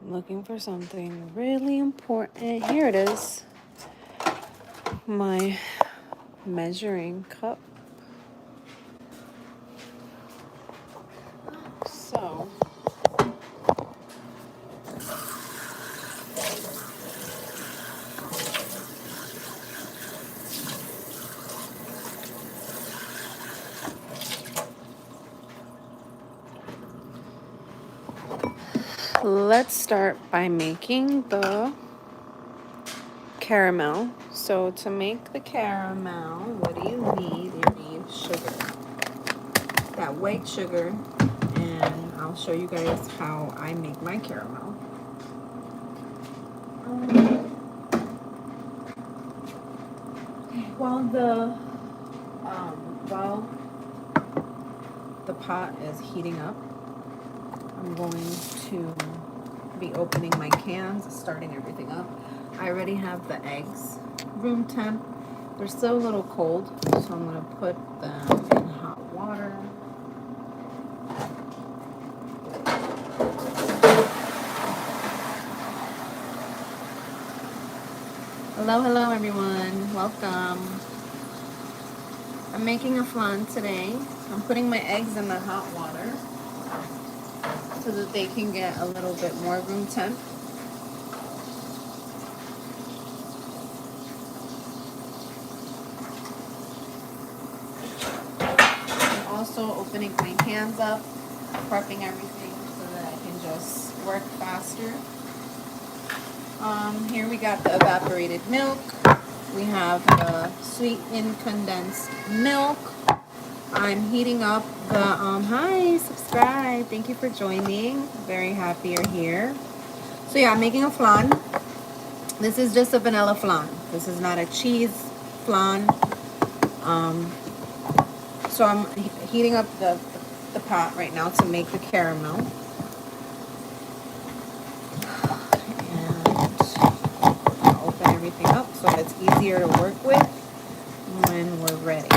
I'm looking for something really important. Here it is. My measuring cup. So let's start by making the caramel. So to make the caramel, what do you need? You need sugar. That white sugar, and I'll show you guys how I make my caramel. While the pot is heating up, I'm going to be opening my cans, starting everything up. I already have the eggs room temp. They're still a little cold, so I'm going to put them in hot water. Hello everyone, welcome. I'm making a flan today. I'm putting my eggs in the hot water so that they can get a little bit more room temp. I'm also opening my cans up, prepping everything so that I can just work faster. Here we got the evaporated milk. We have the sweetened condensed milk. I'm heating up the, hi, subscribe. Thank you for joining. Very happy you're here. So yeah, I'm making a flan. This is just a vanilla flan. This is not a cheese flan. So I'm heating up the pot right now to make the caramel. Everything up so it's easier to work with when we're ready.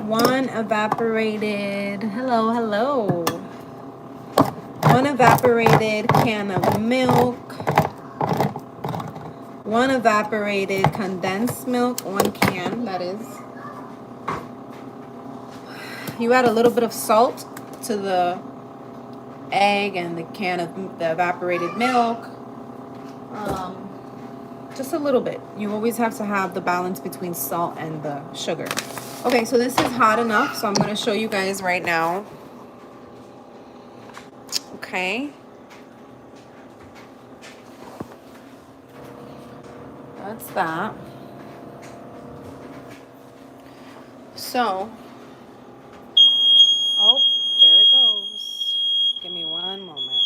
One evaporated can of milk, one evaporated condensed milk, 1 can, that is. You add a little bit of salt to the egg and the can of the evaporated milk, just a little bit. You always have to have the balance between salt and the sugar. Okay, so this is hot enough, so I'm going to show you guys right now. Okay, that's that. So there it goes. Give me one moment.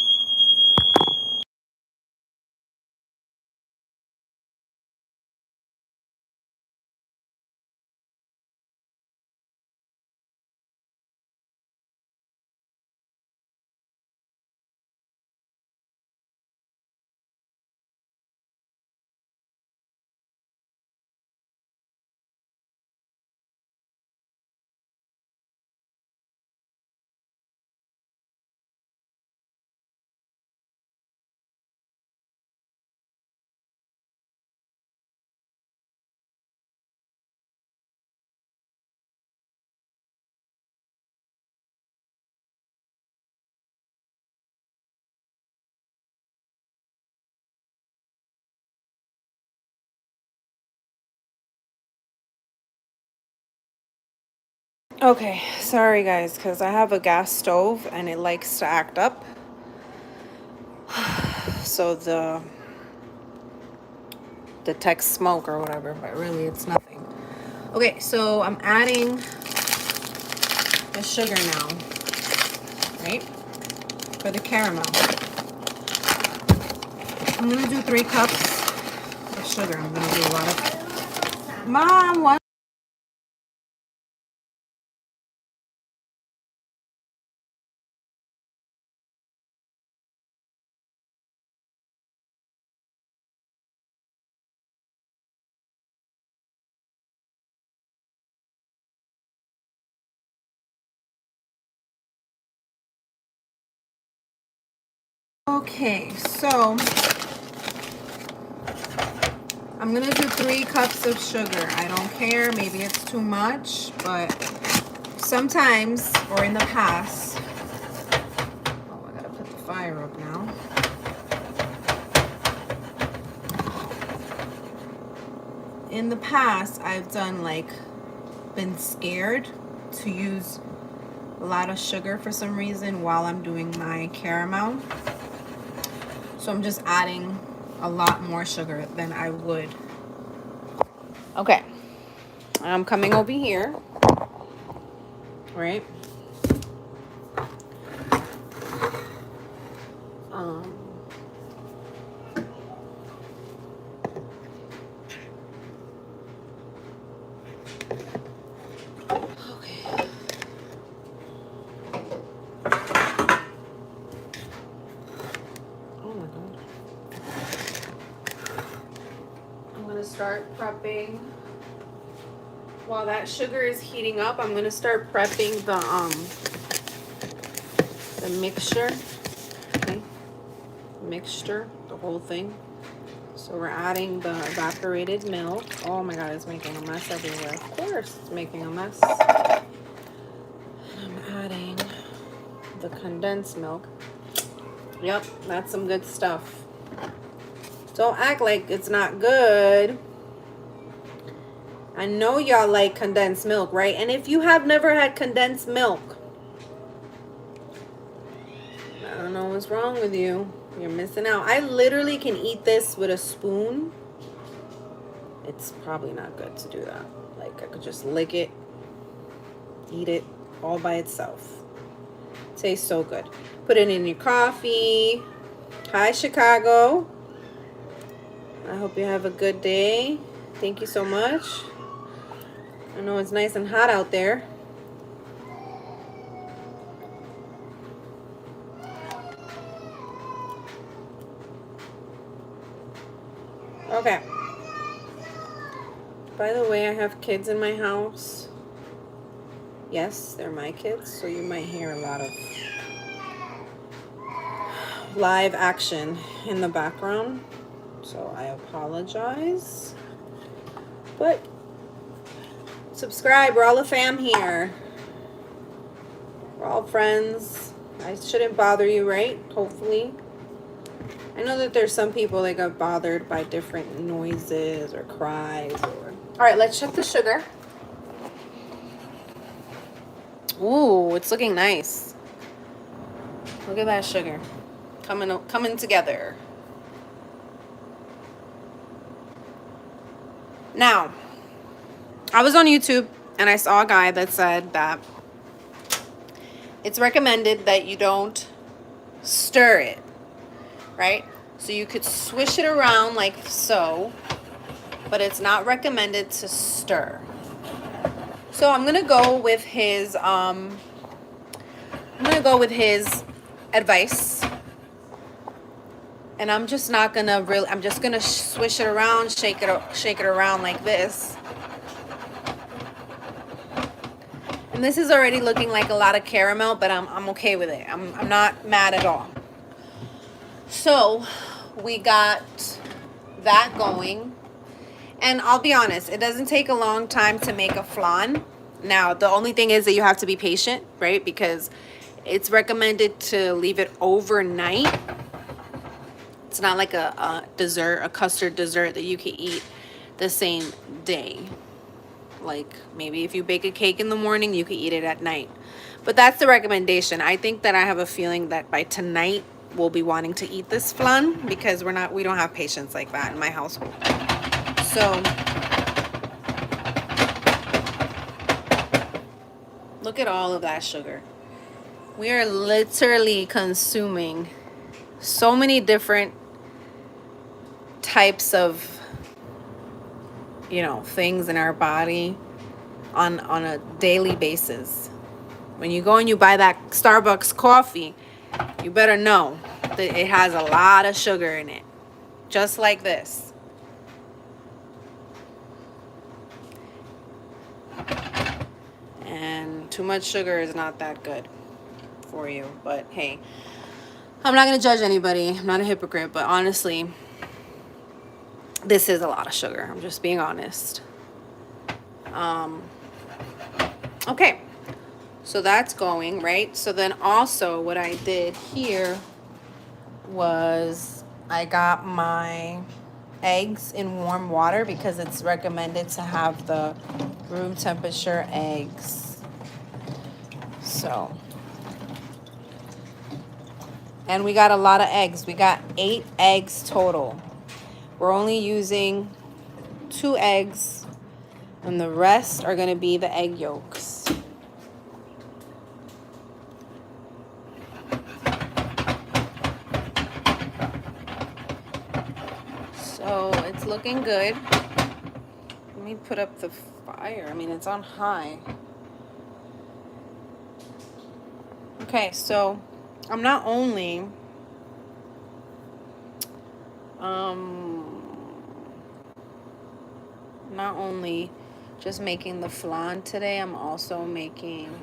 Okay, sorry guys, because I have a gas stove and it likes to act up. So the detects smoke or whatever, but really it's nothing. Okay, so I'm adding the sugar now, right? For the caramel. I'm gonna do 3 cups of sugar. I'm gonna do a lot of. Mom, what? Okay, so I'm gonna do 3 cups of sugar. I don't care, maybe it's too much, but sometimes, or in the past, oh, I gotta put the fire up now. In the past, I've done been scared to use a lot of sugar for some reason while I'm doing my caramel. So I'm just adding a lot more sugar than I would. Okay, I'm coming over here, right? Okay. Oh my God. I'm gonna start prepping. While that sugar is heating up, I'm gonna start prepping the mixture. Okay, mixture, the whole thing. So we're adding the evaporated milk. Oh my God, it's making a mess everywhere. Of course, it's making a mess. I'm adding the condensed milk. Yep, that's some good stuff. Don't act like it's not good. I know y'all like condensed milk, right? And if you have never had condensed milk, I don't know what's wrong with you. You're missing out. I literally can eat this with a spoon. It's probably not good to do that. Like, I could just lick it, eat it all by itself. Tastes so good. Put it in your coffee. Hi, Chicago. I hope you have a good day. Thank you so much. I know it's nice and hot out there. Okay. By the way, I have kids in my house. Yes, they're my kids, so you might hear a lot of live action in the background. So I apologize. But subscribe, we're all a fam here. We're all friends. I shouldn't bother you, right? Hopefully. I know that there's some people that got bothered by different noises or cries. All right, let's check the sugar. Ooh, it's looking nice. Look at that sugar coming together. Now, I was on YouTube and I saw a guy that said that it's recommended that you don't stir it, right? So you could swish it around like so, but it's not recommended to stir. So I'm gonna go with his advice, and I'm just not gonna really. I'm just gonna swish it around, shake it around like this. And this is already looking like a lot of caramel, but I'm okay with it. I'm not mad at all. So we got that going. And I'll be honest, it doesn't take a long time to make a flan. Now, the only thing is that you have to be patient, right? Because it's recommended to leave it overnight. It's not like a dessert, a custard dessert that you can eat the same day. Like maybe if you bake a cake in the morning, you can eat it at night. But that's the recommendation. I think that I have a feeling that by tonight we'll be wanting to eat this flan because we don't have patience like that in my household. So Look at all of that sugar. We are literally consuming so many different types of, you know, things in our body on a daily basis. When you go and you buy that Starbucks coffee, you better know that it has a lot of sugar in it. Just like this. And too much sugar is not that good for you. But hey, I'm not going to judge anybody. I'm not a hypocrite. But honestly, this is a lot of sugar. I'm just being honest. Okay. So that's going, right? So then also what I did here was I got my eggs in warm water because it's recommended to have the room temperature eggs. So, and we got a lot of eggs. We got 8 eggs total. We're only using 2 eggs, and the rest are going to be the egg yolks. So it's looking good. Let me put up the fire. I mean, it's on high. Okay, so I'm not only just making the flan today, I'm also making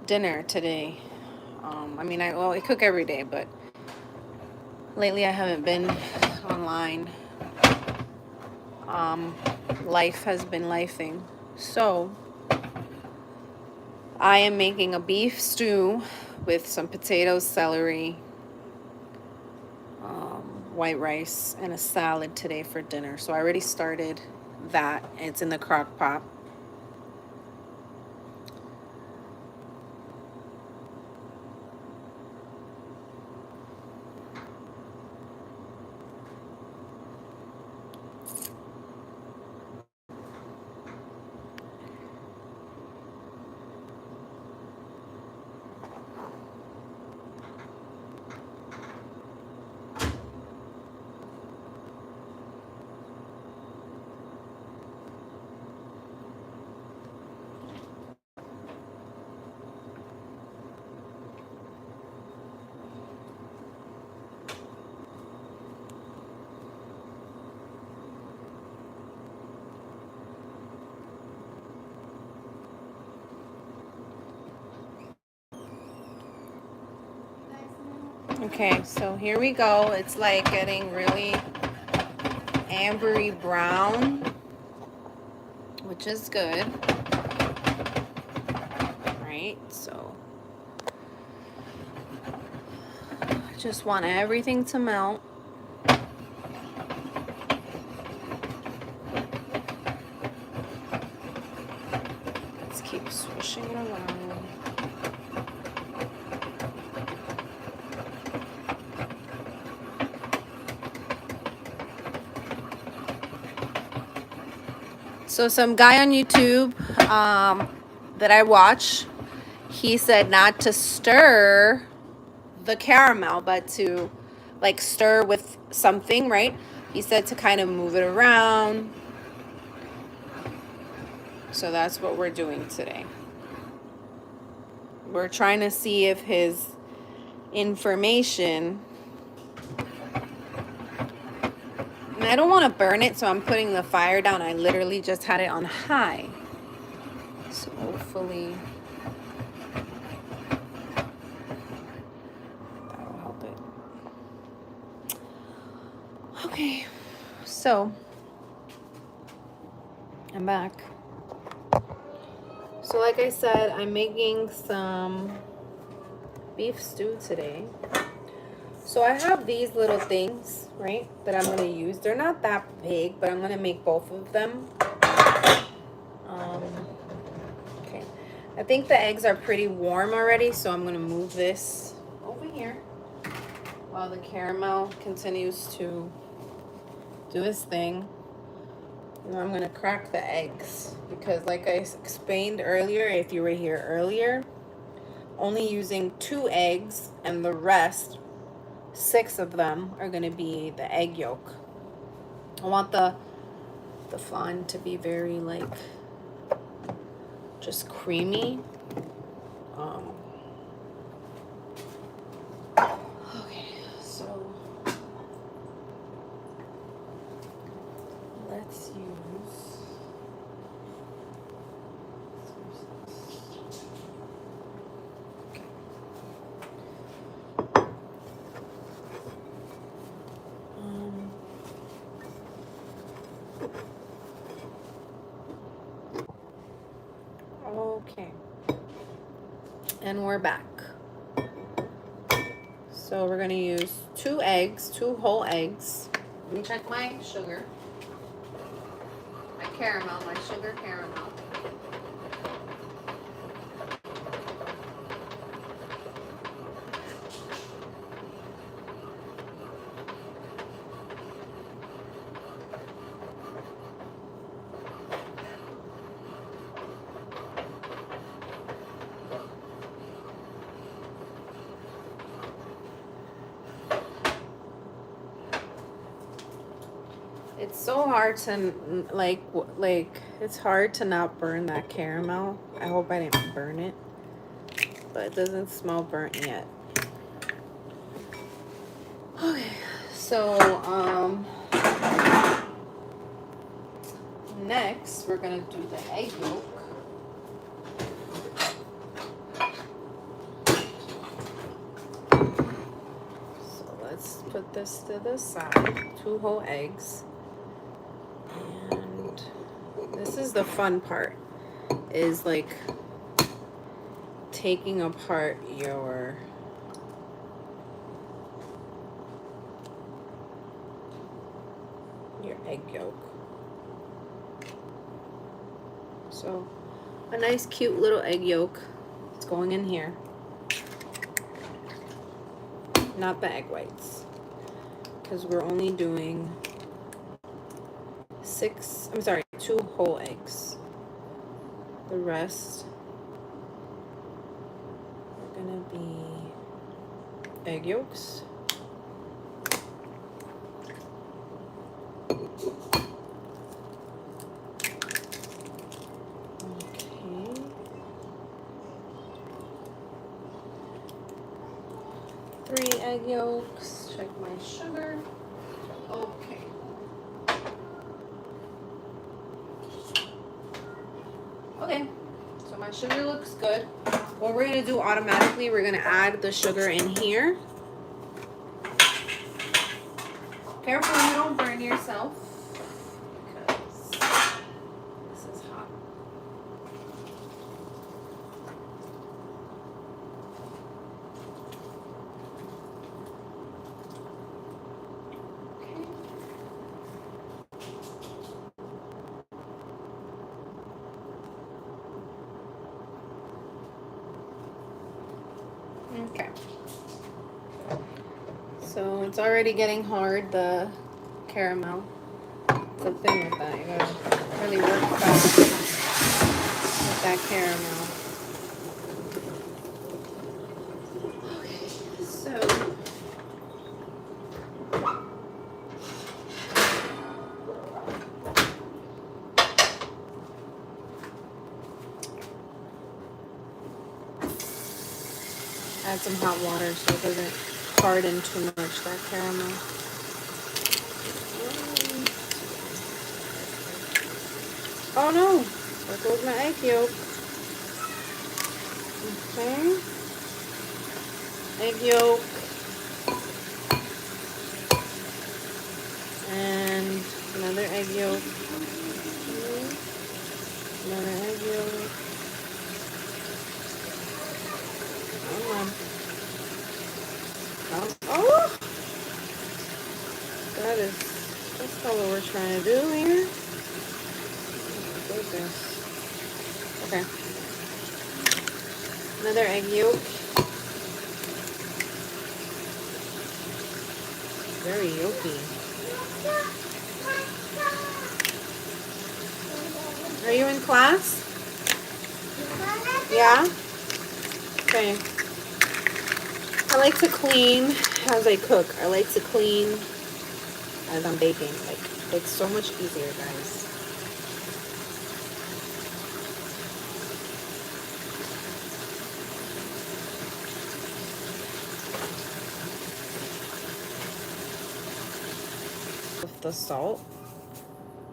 dinner today. I mean, I cook every day, but lately I haven't been online. Life has been lifing. So I am making a beef stew with some potatoes, celery, white rice, and a salad today for dinner. So I already started that. It's in the crock pot. Okay, so here we go. It's like getting really ambery brown, which is good. Right, so I just want everything to melt. Let's keep swishing it around. So some guy on YouTube that I watch, he said not to stir the caramel, but to like stir with something, right? He said to kind of move it around. So that's what we're doing today. We're trying to see if his information... I don't want to burn it, so I'm putting the fire down. I literally just had it on high. So hopefully that will help it. Okay, so I'm back. So like I said, I'm making some beef stew today. So I have these little things, right, that I'm going to use. They're not that big, but I'm going to make both of them. Okay. I think the eggs are pretty warm already, so I'm going to move this over here while the caramel continues to do its thing. Now I'm gonna crack the eggs because, like I explained earlier, if you were here earlier, only using 2 eggs, and the rest, 6 of them, are gonna be the egg yolk. I want the flan to be very like just creamy. Okay, so let's use okay, and we're back. So we're gonna use 2 eggs, 2 whole eggs. Let me check my sugar. My caramel, my sugar caramel. It's so hard to like it's hard to not burn that caramel. I hope I didn't burn it, but it doesn't smell burnt yet. Okay, so next we're gonna do the egg yolk. So let's put this to the side. 2 whole eggs. And this is the fun part, is like taking apart your egg yolk. So a nice cute little egg yolk. It's going in here. Not the egg whites, because we're only doing 2 whole eggs. The rest are gonna be egg yolks. Okay. 3 egg yolks. Check my sugar. Okay. Okay, so my sugar looks good. What we're gonna do automatically, we're gonna add the sugar in here. Careful you don't burn yourself, because this is hot. Okay. So it's already getting hard, the caramel. It's a thing with that. You gotta really work fast with that caramel. Okay, so add some hot water so it doesn't harden too much, that caramel. Oh no, there goes my egg yolk. Okay. Egg yolk. And another egg yolk. Another egg yolk. Come on. Oh! That's not what we're trying to do here. Okay. Another egg yolk. Very yolky. Are you in class? Yeah? Okay. I like to clean as I cook. I like to clean as I'm baking. Like, it's so much easier, guys. With the salt,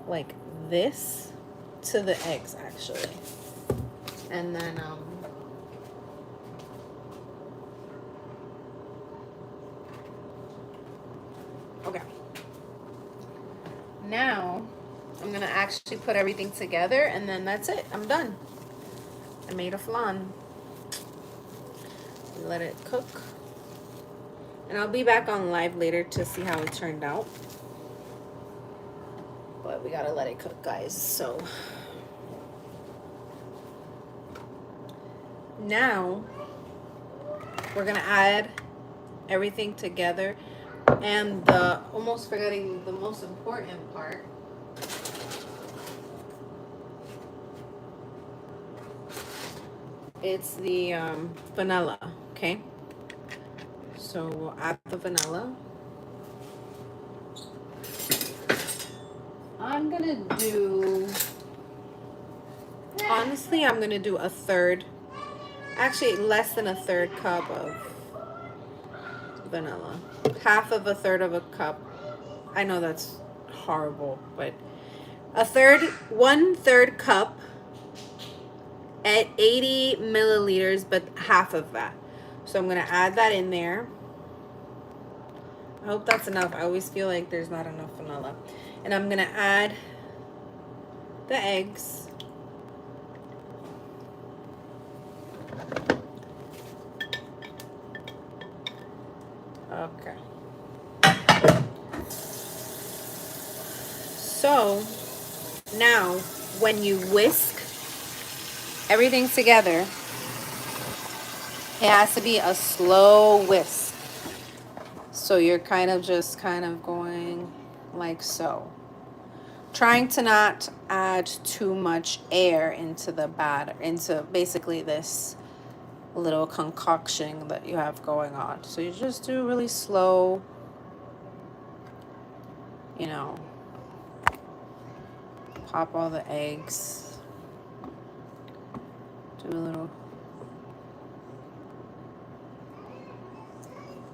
like this, to the eggs, actually. And then, okay. Now, I'm gonna actually put everything together, and then that's it. I'm done. I made a flan. Let it cook. And I'll be back on live later to see how it turned out. But we gotta let it cook, guys. So now we're gonna add everything together. And almost forgetting the most important part. It's the vanilla, okay? So we'll add the vanilla. I'm gonna do, honestly, I'm gonna do a third, actually less than a third cup of vanilla. Half of a third of a cup. I know that's horrible, but a third, 1/3 cup at 80 milliliters, but half of that. So I'm gonna add that in there. I hope that's enough. I always feel like there's not enough vanilla. And I'm gonna add the eggs. Okay. So now when you whisk everything together, it has to be a slow whisk. So you're kind of just kind of going like so. Trying to not add too much air into the batter, into basically this little concoction that you have going on. So you just do really slow, you know, pop all the eggs, do a little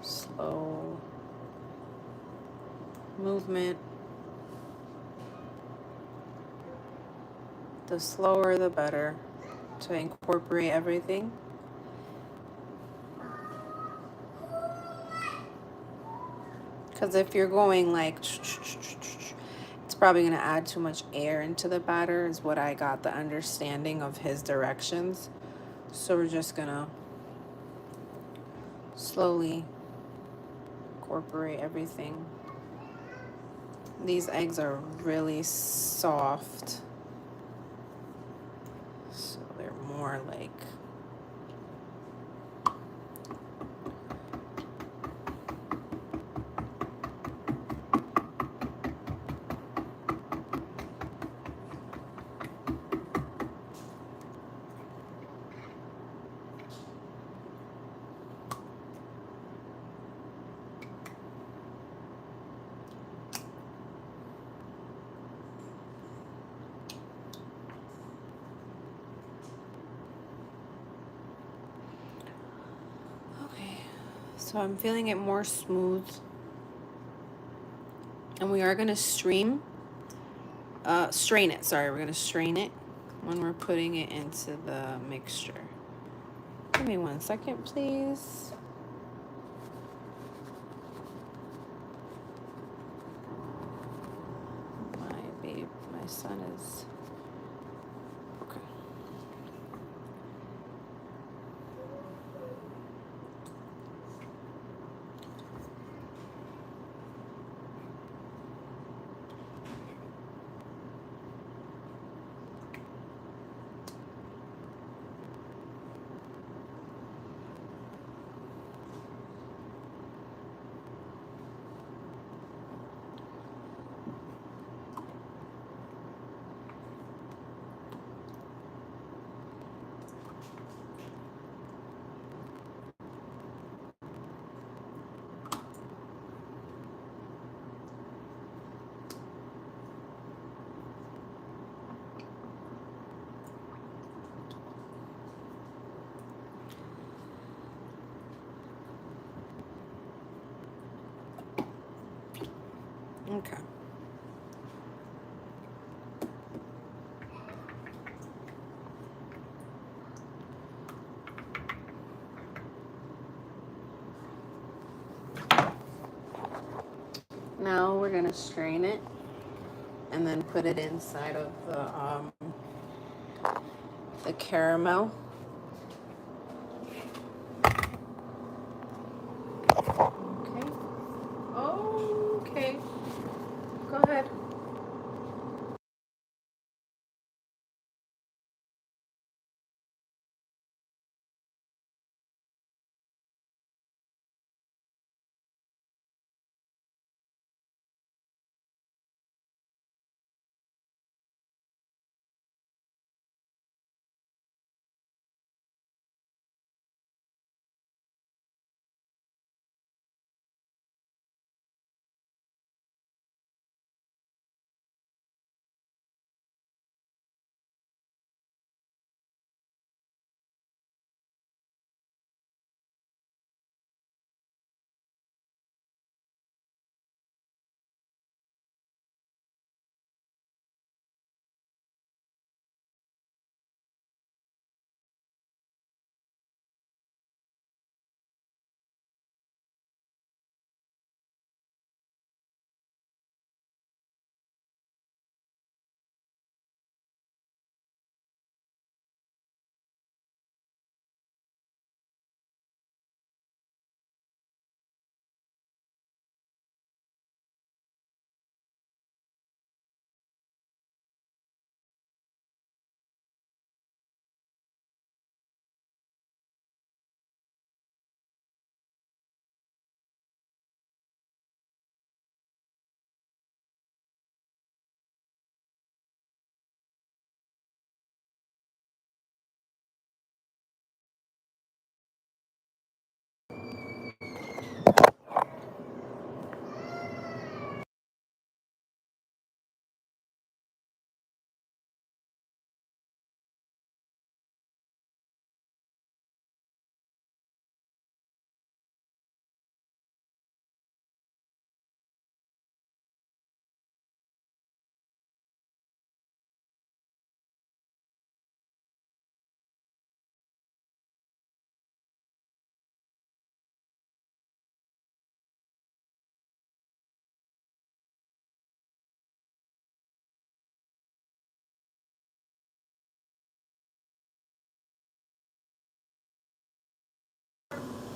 slow movement. The slower the better to incorporate everything. Because if you're going like, it's probably going to add too much air into the batter, is what I got the understanding of his directions. So we're just going to slowly incorporate everything. These eggs are really soft. So they're more like, so I'm feeling it more smooth. And we are going to strain it. Sorry, we're going to strain it when we're putting it into the mixture. Give me 1 second, please. My son is... Okay. Okay. Now we're gonna strain it and then put it inside of the caramel. Okay. Okay. Go ahead.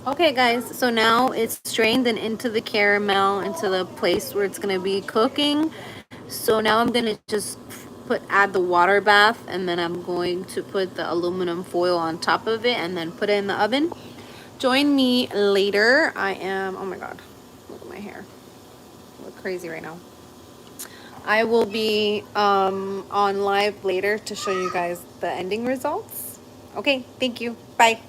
Okay, guys, so now it's strained and into the caramel, into the place where it's gonna be cooking. So now I'm gonna just add the water bath, and then I'm going to put the aluminum foil on top of it and then put it in the oven. Join me later. Oh my God, look at my hair. I look crazy right now. I will be on live later to show you guys the ending results. Okay, thank you. Bye.